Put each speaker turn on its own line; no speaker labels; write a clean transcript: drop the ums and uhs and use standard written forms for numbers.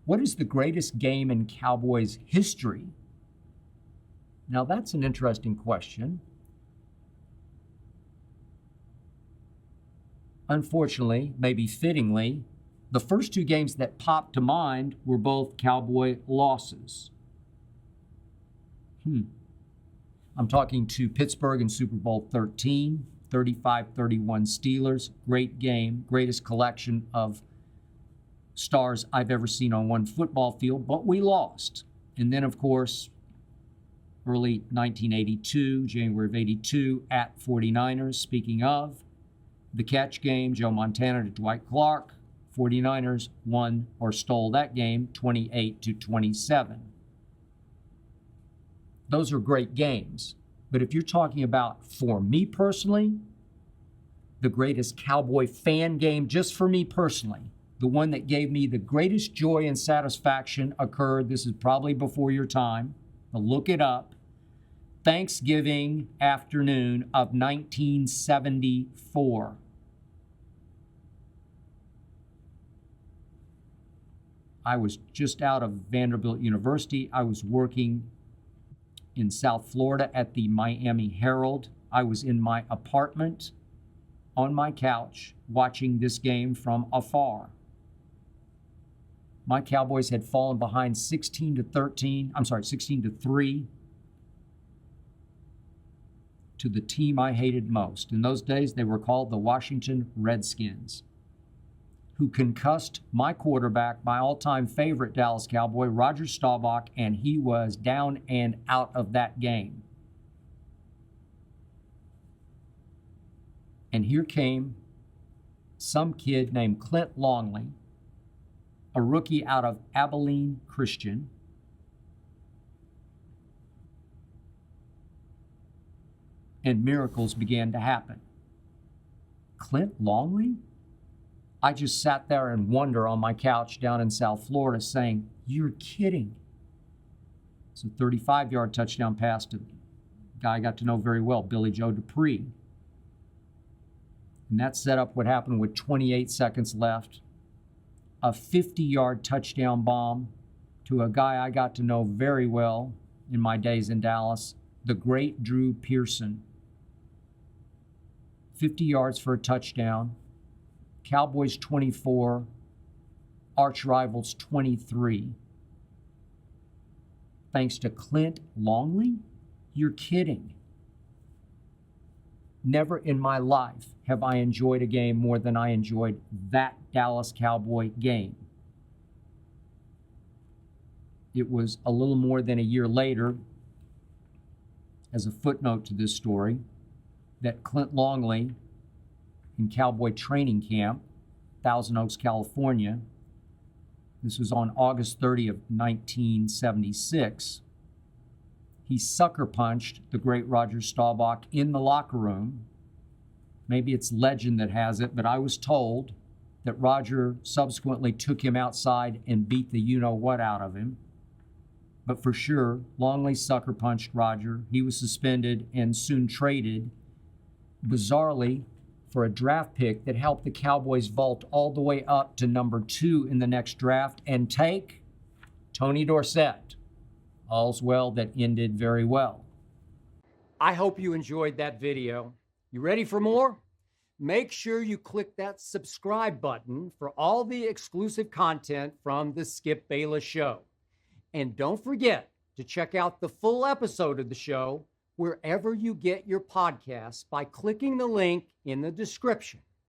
What is the greatest game in Cowboys history? Now, that's an interesting question. Unfortunately, maybe fittingly, the first two games that popped to mind were both Cowboy losses. I'm talking to Pittsburgh in Super Bowl 13, 35-31 Steelers. Great game, greatest collection of stars I've ever seen on one football field, but we lost. And then, of course, early 1982, January of 82, at 49ers. Speaking of the catch game, Joe Montana to Dwight Clark. 49ers won or stole that game 28-27. Those are great games. But if you're talking about, for me personally, the greatest Cowboy fan game, just for me personally, the one that gave me the greatest joy and satisfaction occurred, this is probably before your time, but look it up, Thanksgiving afternoon of 1974. I was just out of Vanderbilt University. I was working in South Florida at the Miami Herald. I was in my apartment on my couch watching this game from afar. My Cowboys had fallen behind 16-3 to the team I hated most. In those days, they were called the Washington Redskins, who concussed my quarterback, my all-time favorite Dallas Cowboy, Roger Staubach, and he was down and out of that game. And here came some kid named Clint Longley, a rookie out of Abilene Christian, and miracles began to happen. Clint Longley? I just sat there in wonder on my couch down in South Florida saying, you're kidding. It's a 35-yard touchdown pass to a guy I got to know very well, Billy Joe Dupree. And that set up what happened with 28 seconds left. A 50-yard touchdown bomb to a guy I got to know very well in my days in Dallas, the great Drew Pearson. 50 yards for a touchdown. Cowboys 24, arch rivals 23. Thanks to Clint Longley? You're kidding. Never in my life have I enjoyed a game more than I enjoyed that Dallas Cowboy game. It was a little more than a year later, as a footnote to this story, that Clint Longley in Cowboy training camp, Thousand Oaks, California. This was on August 30 of 1976. He sucker punched the great Roger Staubach in the locker room. Maybe it's legend that has it, but I was told that Roger subsequently took him outside and beat the you-know-what out of him. But for sure, Longley sucker punched Roger. He was suspended and soon traded, bizarrely, for a draft pick that helped the Cowboys vault all the way up to number 2 in the next draft and take Tony Dorsett. All's well that ended very well. I hope you enjoyed that video. You ready for more? Make sure you click that subscribe button for all the exclusive content from the Skip Bayless Show. And don't forget to check out the full episode of the show wherever you get your podcasts by clicking the link in the description.